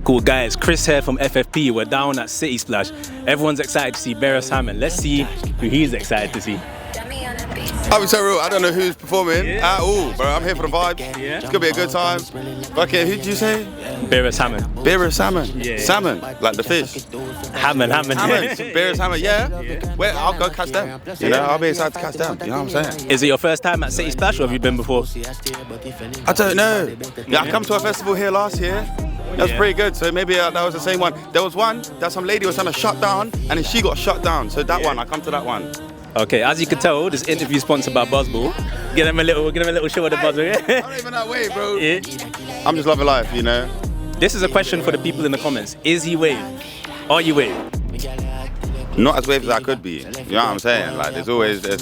Cool guys, Chris here from FFP. We're down at City Splash. Everyone's excited to see Beres Hammond. Let's see who he's excited to see. I'll be so real, I don't know who's performing at all, but I'm here for the vibes. Yeah. It's gonna be a good time. Okay, who did you say? Beres Hammond. Beres Hammond. Yeah. Salmon, like the fish. Hammond. Beres Hammond, yeah. Well, I'll go catch them. You know, I'll be excited to catch them. You know what I'm saying? Is it your first time at City Splash or have you been before? I don't know. Yeah, I come to a festival here last year. That was pretty good, so maybe that was the same one. There was one that some lady was trying to shut down, and then she got shut down. So that one, I come to that one. Okay, as you can tell, this interview is sponsored by Buzzball. Give them a little show of the buzz. I'm not even that way, bro. Yeah. I'm just loving life, you know. This is a question for the people in the comments. Is he wave? Are you wave? Not as wave as I could be. You know what I'm saying? Like there's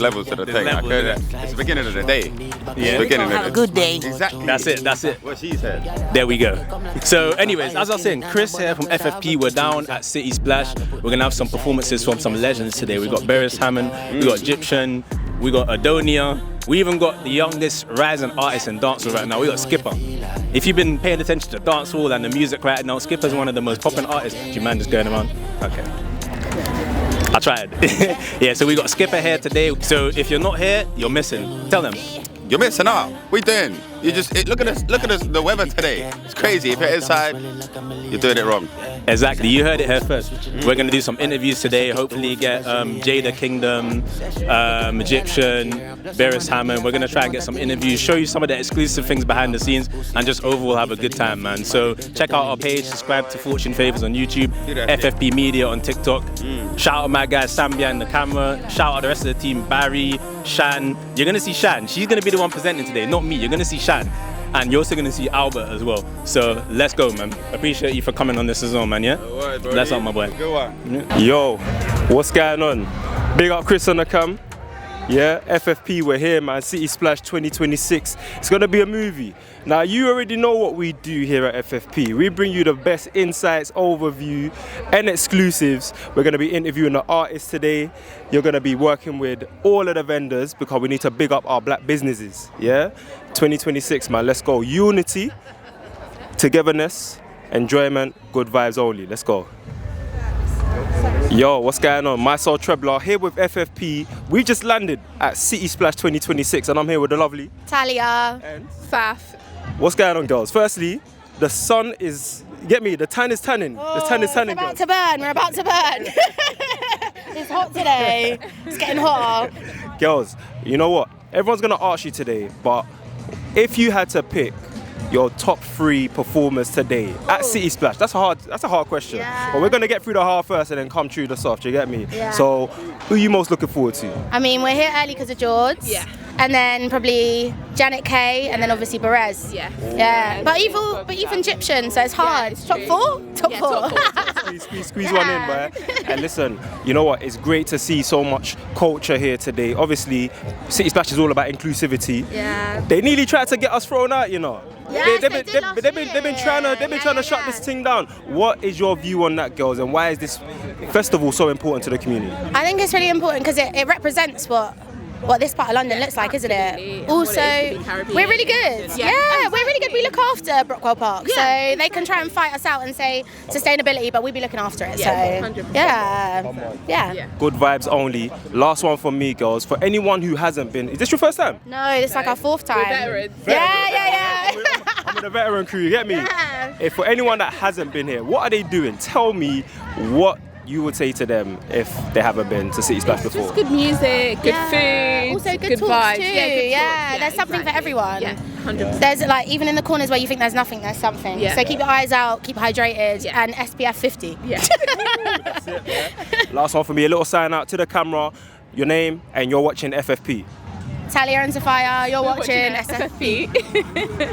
levels to the thing. It's the beginning of the day. Yeah. It's the beginning of the good day. Exactly. That's it. What she said. There we go. So anyways, as I was saying, Chris here from FFP, we're down at City Splash. We're gonna have some performances from some legends today. We got Beres Hammond, we got Gyptian, we got Aidonia, we even got the youngest rising artist in dancehall right now. We got Skipper. If you've been paying attention to dancehall and the music right now, Skipper's one of the most popping artists. Do you mind just going around? Okay. I tried. Yeah, so we got Skipper here today. So if you're not here, you're missing. Tell them. You're missing out. We doing? You just look at us. The weather today. It's crazy. If you're inside, you're doing it wrong. Exactly. You heard it here first. We're gonna do some interviews today. Hopefully get Jada Kingdom, Gyptian, Beres Hammond. We're gonna try and get some interviews, show you some of the exclusive things behind the scenes, and just overall have a good time, man. So check out our page. Subscribe to Fortune Favors on YouTube, FFP Media on TikTok. Shout out my guy Sam behind the camera. Shout out the rest of the team, Barry, Shan. You're gonna see Shan. She's gonna be the one presenting today, not me. You're gonna see Shan. And you're also gonna see Albert as well. So let's go, man. Appreciate you for coming on this as well, man, yeah? Alright, bro. That's all, my boy. Good one. Yeah. Yo, what's going on? Big up Chris on the cam. Yeah, FFP, we're here, man. City Splash 2026. It's gonna be a movie. Now, you already know what we do here at FFP. We bring you the best insights, overview, and exclusives. We're gonna be interviewing the artists today. You're gonna be working with all of the vendors because we need to big up our black businesses. Yeah, 2026, man. Let's go. Unity, togetherness, enjoyment, good vibes only. Let's go. Yo, what's going on? My Soul Trebler here with FFP. We just landed at City Splash 2026 and I'm here with the lovely Talia and Faf. What's going on, girls? Firstly, the sun is, get me, the tan is tanning. The tan is tanning, We're about girls. to burn. We're about to burn. It's hot today. It's getting hotter. Girls, you know what? Everyone's gonna ask you today, but if you had to pick your top 3 performers today at City Splash, that's a hard question. Yeah. But we're gonna get through the hard first and then come through the soft. You get me? Yeah. So, who are you most looking forward to? I mean, we're here early because of George. Yeah. And then probably Janet Kay, and then obviously Beres. Yeah. Yeah. But even Gyptian, so it's hard. Top 4? Top 4. Squeeze one in, man. And listen, you know what? It's great to see so much culture here today. Obviously, City Splash is all about inclusivity. Yeah. They nearly tried to get us thrown out, you know. Yes, they've been trying to shut this thing down. What is your view on that, girls? And why is this festival so important to the community? I think it's really important because it represents what this part of London looks like, isn't it? Also, we're really good. Yeah, we're really good. We look after Brockwell Park, so they can try and fight us out and say sustainability, but we be looking after it. So, 100%. yeah. Good vibes only. Last one from me, girls. For anyone who hasn't been, is this your first time? No, this is like our 4th time. Veterans. Yeah. I'm in the veteran crew, you get me? Yeah. If for anyone that hasn't been here, what are they doing? Tell me what you would say to them if they haven't been to City Splash before. Just good music, good food, also good talks vibes. too. Yeah, good talks. There's something for everyone. Yeah, 100%. There's like, even in the corners where you think there's nothing, there's something. Yeah. So keep your eyes out, keep hydrated, and SPF 50. Yeah. That's it, man. Last one for me, a little sign out to the camera, your name, and you're watching FFP. Talia and Sophia, you're watching SFP.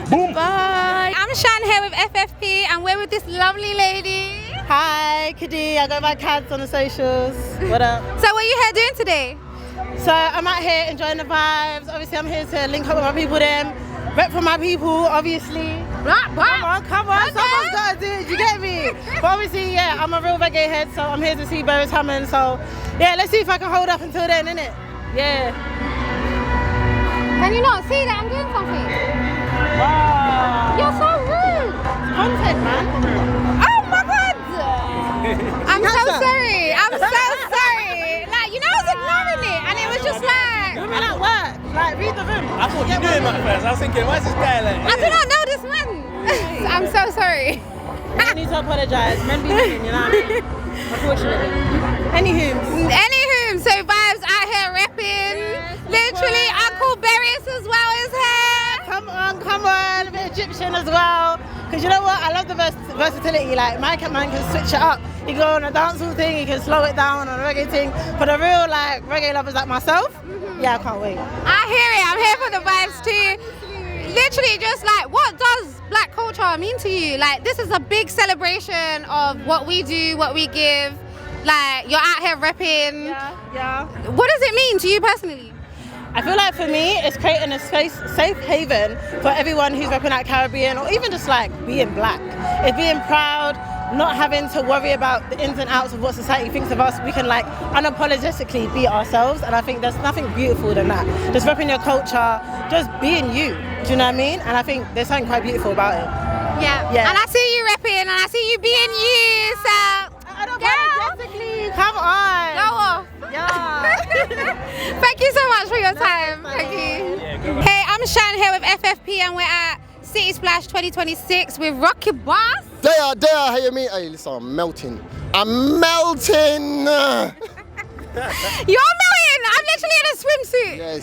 Boom. Bye. I'm Shan here with FFP and we're with this lovely lady. Hi, Kadi. I go by Cads on the socials. What up? So what are you here doing today? So I'm out here enjoying the vibes. Obviously, I'm here to link up with my people then. Rep for my people, obviously. Come on. Someone's got to do it, you get me? But obviously, yeah, I'm a real reggae head, so I'm here to see Beres Hammond. So, yeah, let's see if I can hold up until then, innit? Yeah. Can you not see that I'm doing something? Wow. You're so rude. Content, man. I thought you knew him at first. I was thinking, why is this guy like? I do not know this man. I'm so sorry. I need to apologise. Men be men, you know what I mean? Unfortunately. Anywho, so Vibes out here repping. Literally, Uncle Beres as well is here. Come on, a bit of Gyptian as well. Because you know what? I love the versatility. Like, man can switch it up. He can go on a dancehall thing, he can slow it down on a reggae thing. For the real, like, reggae lovers like myself, yeah, I can't wait. I hear it. I'm here for the vibes too. Literally, just like, what does black culture mean to you? Like, this is a big celebration of what we do, what we give. Like, you're out here repping. Yeah. What does it mean to you personally? I feel like for me, it's creating a safe haven for everyone who's repping at Caribbean, or even just like being black. It's being proud, not having to worry about the ins and outs of what society thinks of us. We can like unapologetically be ourselves, and I think there's nothing beautiful than that. Just repping your culture, just being you. Do you know what I mean? And I think there's something quite beautiful about it. Yeah. And I see you repping, and I see you being you. So, Unapologetically, come on. go off. Yeah. Thank you so much for your time. Thank you. Hey, I'm Shan here with FFP, and we're at City Splash 2026 with Rocky Boss. There, how you mean? Hey, listen, I'm melting. You're melting. I'm literally in a swimsuit. Yeah,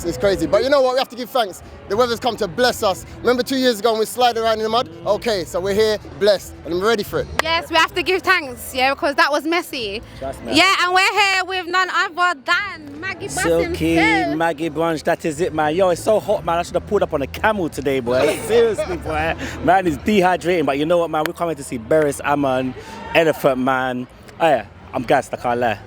it's crazy. But you know what? We have to give thanks. The weather's come to bless us. Remember 2 years ago when we slid around in the mud? Okay, so we're here, blessed, and we're ready for it. Yes, we have to give thanks, yeah, because that was messy. Yeah, and we're here with none other than Maggie Boss Silky, himself. Maggie Brunch, that is it, man. Yo, it's so hot, man. I should have pulled up on a camel today, boy. Seriously, boy. Man is dehydrating, but you know what, man? We're coming to see Beres Hammond, Elephant Man. Oh, yeah. I'm gassed, I can't lie.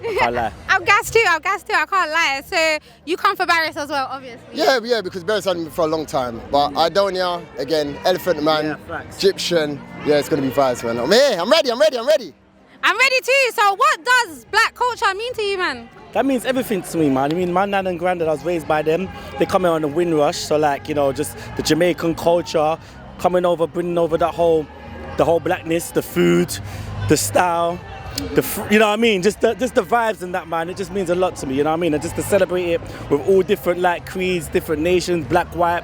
I'm gassed too, I can't lie. So you come for Beres as well, obviously. Yeah, because Beres had me for a long time. But Aidonia, again, Elephant Man, Gyptian. Yeah, it's going to be vibes, man. I'm here, I'm ready. I'm ready too. So what does black culture mean to you, man? That means everything to me, man. I mean, my nan and granddad, I was raised by them. They come here on the Windrush, so like, you know, just the Jamaican culture, coming over, bringing over the whole blackness, the food, the style. You know what I mean? Just the vibes and that, man. It just means a lot to me. You know what I mean? And just to celebrate it with all different like creeds, different nations, black, white,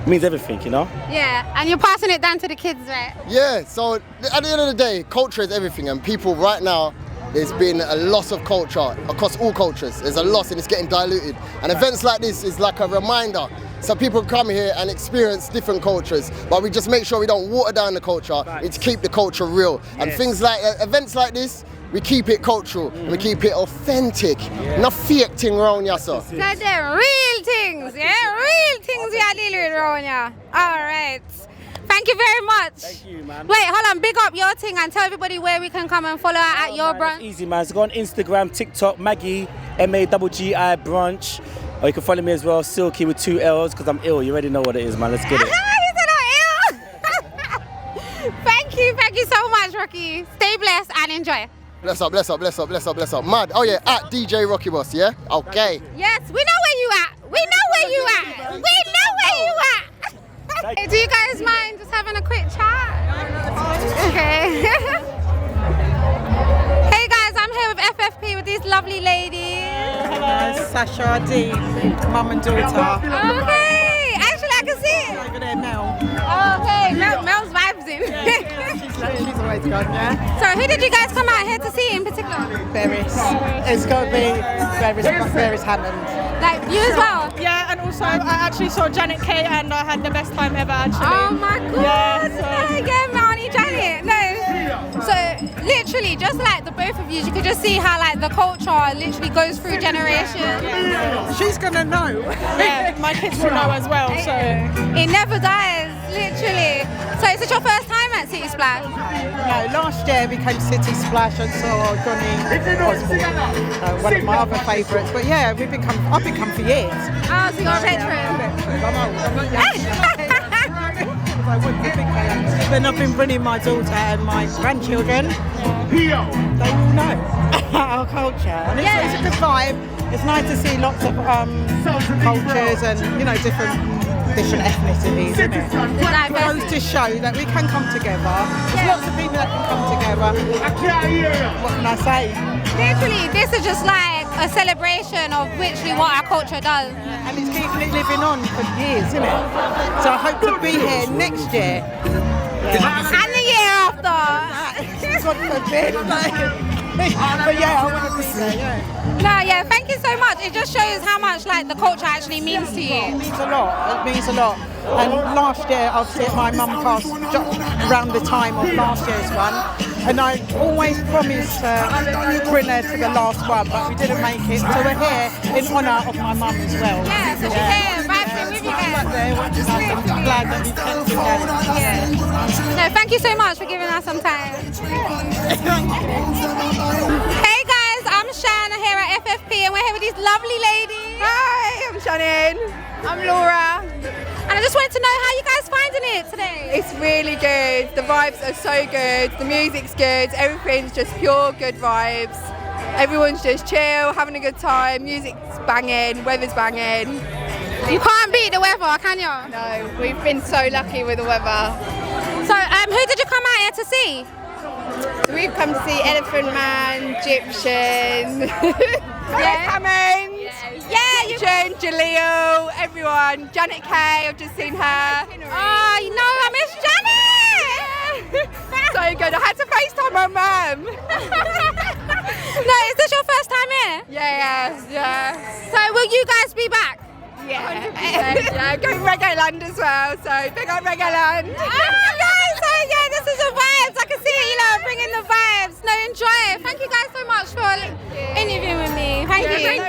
means everything. You know? Yeah, and you're passing it down to the kids, right? Yeah. So at the end of the day, culture is everything, and people right now, there's been a loss of culture across all cultures. There's a loss, and it's getting diluted. And events like this is like a reminder. So people come here and experience different cultures, but we just make sure we don't water down the culture. We need to keep the culture real. And things like events like this, we keep it cultural and we keep it authentic. Not fake thing around here, sir. So they're real things, yeah? Real things we are dealing with around here. All right. Thank you very much. Thank you, man. Wait, hold on. Big up your thing and tell everybody where we can come and follow at your brunch. Easy, man. So go on Instagram, TikTok, Maggie, MAGGI Brunch. Or you can follow me as well, Silky with 2 L's, because I'm ill. You already know what it is, man. Let's get it. He said I'm ill. Thank you so much, Rocky. Stay blessed and enjoy. Bless up. Mad. Oh yeah, at DJ Rocky Boss, yeah? Okay. Yes, we know where you at. Hey, do you guys mind just having a quick chat? Okay. Hey guys, I'm here with FFP with these lovely ladies. Hello, Sasha, Dee, mum and daughter. Okay, actually I can see it. Over there, Mel. Oh, okay, Mel's vibes in. She's always gone, yeah? So who did you guys come out here to see in particular? Beres. It's got to be Beres Hammond. Like you as well? Yeah, and also I actually saw Janet K and I had the best time ever actually. Oh my god! Yeah, Auntie Janet. No. So literally, just like the both of you could just see how like the culture literally goes through generations. She's gonna know. Yeah, my kids will know as well. So it never dies, literally. So is it your first time at City Splash? No, last year we came to City Splash and saw Johnny Osborne, one of my other favourites. But yeah, I've been coming for years. Oh, so you're a veteran. I'm not young. Then I've been bringing my daughter and my grandchildren. They all know our culture, and it's a good vibe. It's nice to see lots of cultures and different ethnicities. It goes to show that we can come together. There's lots of people that can come together. What can I say? Literally, this is just like a celebration of literally what our culture does. and it's keeping it living on for years, isn't it? So I hope to be here next year. And the year after. God forbid. But yeah, I want to be there, yeah. No, yeah, thank you so much. It just shows how much like the culture actually means to you. It means a lot. It means a lot. And last year, my mum passed around the time of last year's one, and I always promised to bring her to the last one, but we didn't make it. So we're here in honour of my mum as well. Yeah, so she's here, vibing with you guys. I'm glad that we kept it going. Yeah. No, thank you so much for giving us some time. Hey guys, I'm Shan here at FFP, and we're here with these lovely ladies. Hi, I'm Shannon. I'm Laura. And I just wanted to know how you guys finding it today. It's really good. The vibes are so good. The music's good. Everything's just pure good vibes. Everyone's just chill, having a good time. Music's banging, weather's banging. You can't beat the weather, can you? No, we've been so lucky with the weather. So, who did you come out here to see? So we've come to see Elephant Man, Gyptian, Beres Hammond, Gyptian, Jaleel, everyone. Janet Kay, I've just seen her. Oh, you know, I miss Janet! So good. I had to FaceTime my mum. No, is this your first time here? Yeah. So will you guys be back? Yeah, going Reggae Land as well. So big up Reggae Land. So yeah, this is the vibes. I can see it, you know, bringing the vibes. No, enjoy it. Thank you guys so much for interviewing with me. Thank you.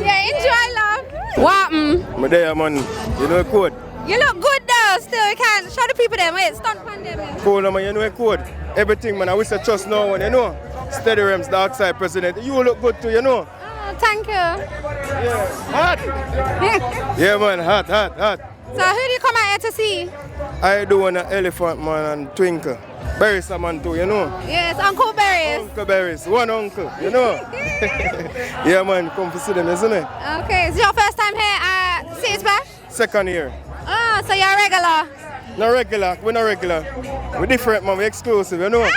Yeah, enjoy, love. What? I'm there, man. You know the code? You look good though, still. You can show the people them. Wait, stunt pandemic. Cool, man. You know the code? Everything, man. I wish I trust no one, you know? Steady Rems, the outside president. You look good too, you know? Oh, thank you. Yeah, hot. Yeah, man, hot. So who do you come out here to see? Aidonia, Elephant Man, and Twinkle. Beres Hammond too, you know? Yes, Uncle Beres. Uncle Beres, one uncle, you know? Yeah, man, come to see them, isn't it? Okay, is this your first time here at City Splash? Second year. Oh, so you're a regular? No regular, we're not regular. We're different, man, we're exclusive, you know?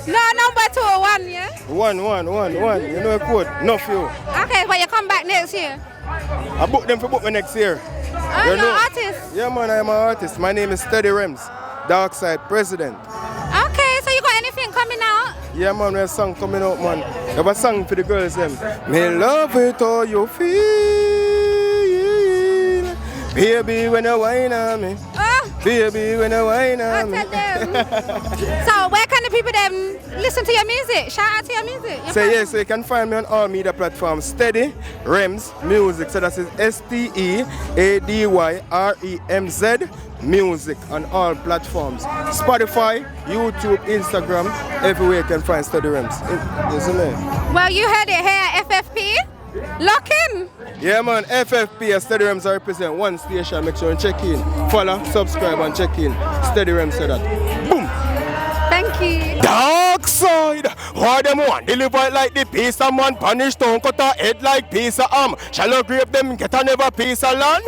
No, number 2 or 1, yeah? One. You know the code? No few. Okay, but you come back next year? I booked them for book me next year. Oh, you're an artist? Yeah, man, I am an artist. My name is Steady Rems, Dark Side President. Okay, so you got anything coming out? Yeah, man, we have a song coming out, man. We have a song for the girls, them. Me love it how you feel, baby, when you whine on me. Baby, when you whine on me. So where can the people them listen to your music? Shout out to your music. So you can find me on all media platforms. Steady Rems Music. So that is STEADYREMZ Music on all platforms. Spotify, YouTube, Instagram, everywhere you can find Steady Rems. Isn't it? Well, you heard it here at FFP. Lock in. Yeah, man, FFP, Steady Rems I represent one station. Make sure you check in. Follow, subscribe, and check in. Steady Rems said that. Boom. Thank you. Dark side, why them want deliver it like the piece of man, punish don't cut a head like piece of arm. Shall I grave them, get a never piece of land?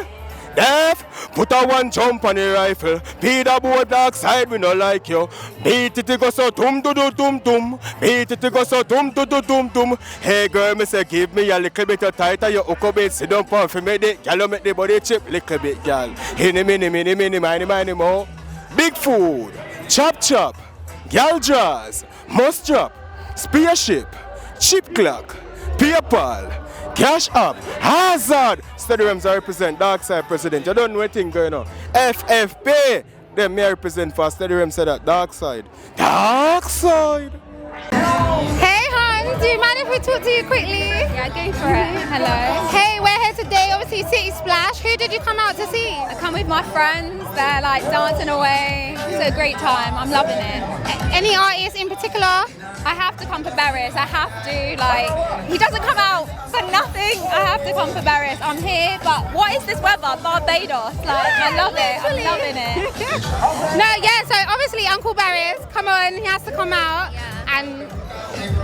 Deaf, put a one jump on the rifle. Be the boy dark side, we no like you. Beat it go so dum do do dum dum. Beat it go so dum do do dum dum. Hey girl, me say give me a little bit of tighter. You hook up it, sit down for me, make the girl make the body chip little bit, girl. Mini more. Big food, chop, girl jazz, must drop, spaceship, chip clock, PayPal. Cash up, hazard. Steady Rems I represent, Dark Side President. You don't know anything going on. FFP, them me I represent for Steady Rems said that. Dark Side. Dark Side. Hey hon, do you mind if we talk to you quickly? Yeah, go for it. Hello. Hey, we're here today, obviously City Splash. Who did you come out to see? I come with my friends. They're like dancing away. It's a great time. I'm loving it. Any artists in particular? I have to come for Beres. I have to. Like, he doesn't come out for nothing. I have to come for Beres. I'm here, but what is this weather? Barbados. Like, I love it. I'm loving it. No, yeah. So obviously Uncle Beres, come on, he has to come out, and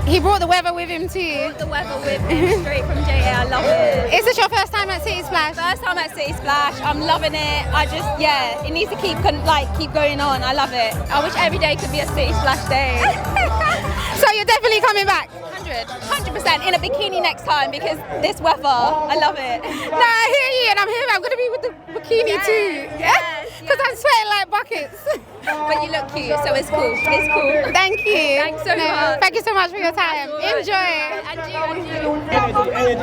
he brought the weather with him too. The weather with him straight from JA. I love it. Is this your first time at City Splash? First time at City Splash. I'm loving it. It needs to keep going on. I love it. I wish every day could be a City Splash day. So you're definitely coming back? 100%. 100% in a bikini next time because this weather, I love it. No, I hear you, and I'm gonna be with the bikini too. Yes. Because I'm sweating like buckets. But you look cute, so it's cool. It's cool. Thank you. Thanks so much. Thank you so much for your time. Enjoy. And you.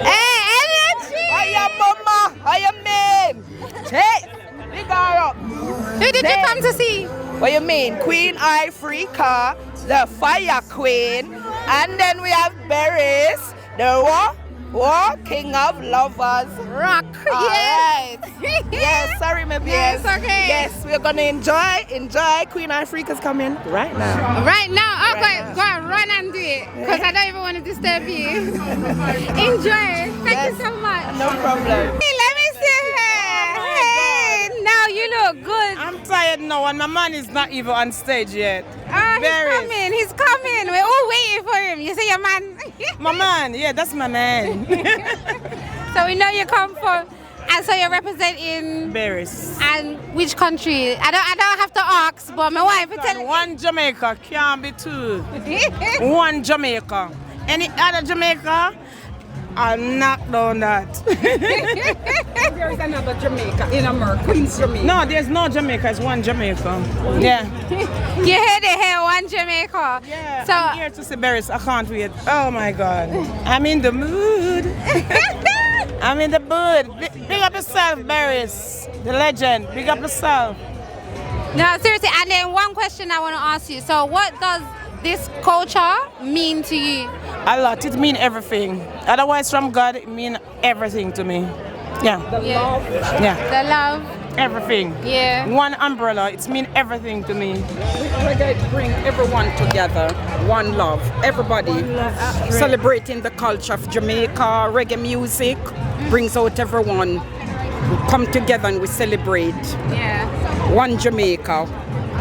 Hey, energy. I am mama. I am man. Hey, big her up. Who did you come to see? What you mean? Queen Africa, the Fire Queen, and then we have Beres, the what? King of Lovers. Rock. Yes. Yes, sorry, my Yes, yes. okay. Yes, we're gonna enjoy. Queen Africa's coming right now. Right now? Okay, go on, run and do it. Because I don't even want to disturb you. Enjoy. Thank you so much. No problem. Hey, let me see her. Hey, now you look good. I'm tired now, and my man is not even on stage yet. He's coming. We're all waiting for him. You see your man? My man, yeah, that's my man. So we know you come from, and so you're representing Beres. And which country? I don't have to ask, but my wife will tell. One Jamaica, can't be two. One Jamaica. Any other Jamaica, I'll knock down that. There is another Jamaica in America, Queen's Jamaica. No, there's no Jamaica, it's one Jamaica. Yeah. You heard it here, one Jamaica. Yeah, so, I'm here to see Beres. I can't wait. Oh my God. I'm in the mood. I'm in the mood. Big up yourself, Beres. The legend. Big up yourself. No, seriously. And then one question I want to ask you. So what does this culture mean to you? A lot. It means everything. Otherwise, from God, it means everything to me. Yeah. The love. Yeah. The love. Everything. Yeah. One umbrella. It means everything to me. Reggae bring everyone together. One love. Everybody celebrating the culture of Jamaica. Reggae music brings out everyone. We come together and we celebrate. Yeah. One Jamaica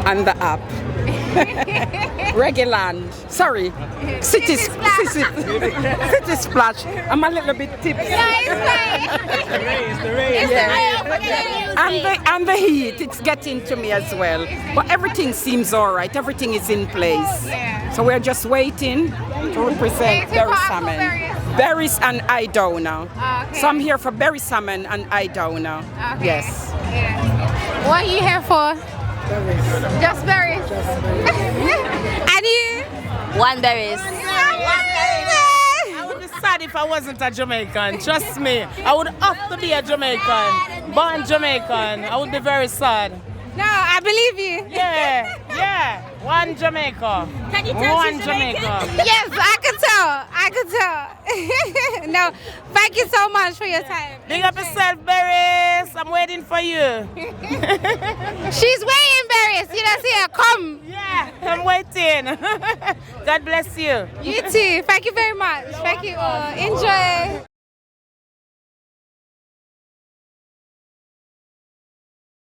and the app. Reggae land. Sorry. City Splash. I'm a little bit tipsy. It's the rain. And the heat, it's getting to me as well. But everything seems all right. Everything is in place. Yeah. So we're just waiting to represent Beres Hammond. Beres and Aidonia. Okay. So I'm here for Beres Hammond and Aidonia. Okay. Yes. Yeah. What are you here for? Beres. Just Beres. And you? One Beres. I would be sad if I wasn't a Jamaican. Trust me. I would have to be a Jamaican. Born Jamaican. I would be very sad. No, I believe you. Yeah. One Jamaica. Can you tell One she's Jamaica. Jamaican? Yes, I could tell. No, thank you so much for your time. Big up yourself, Beres. I'm waiting for you. She's waiting, Beres. You don't see her. Come. Yeah, I'm waiting. God bless you. You too. Thank you very much. Thank you all. Enjoy.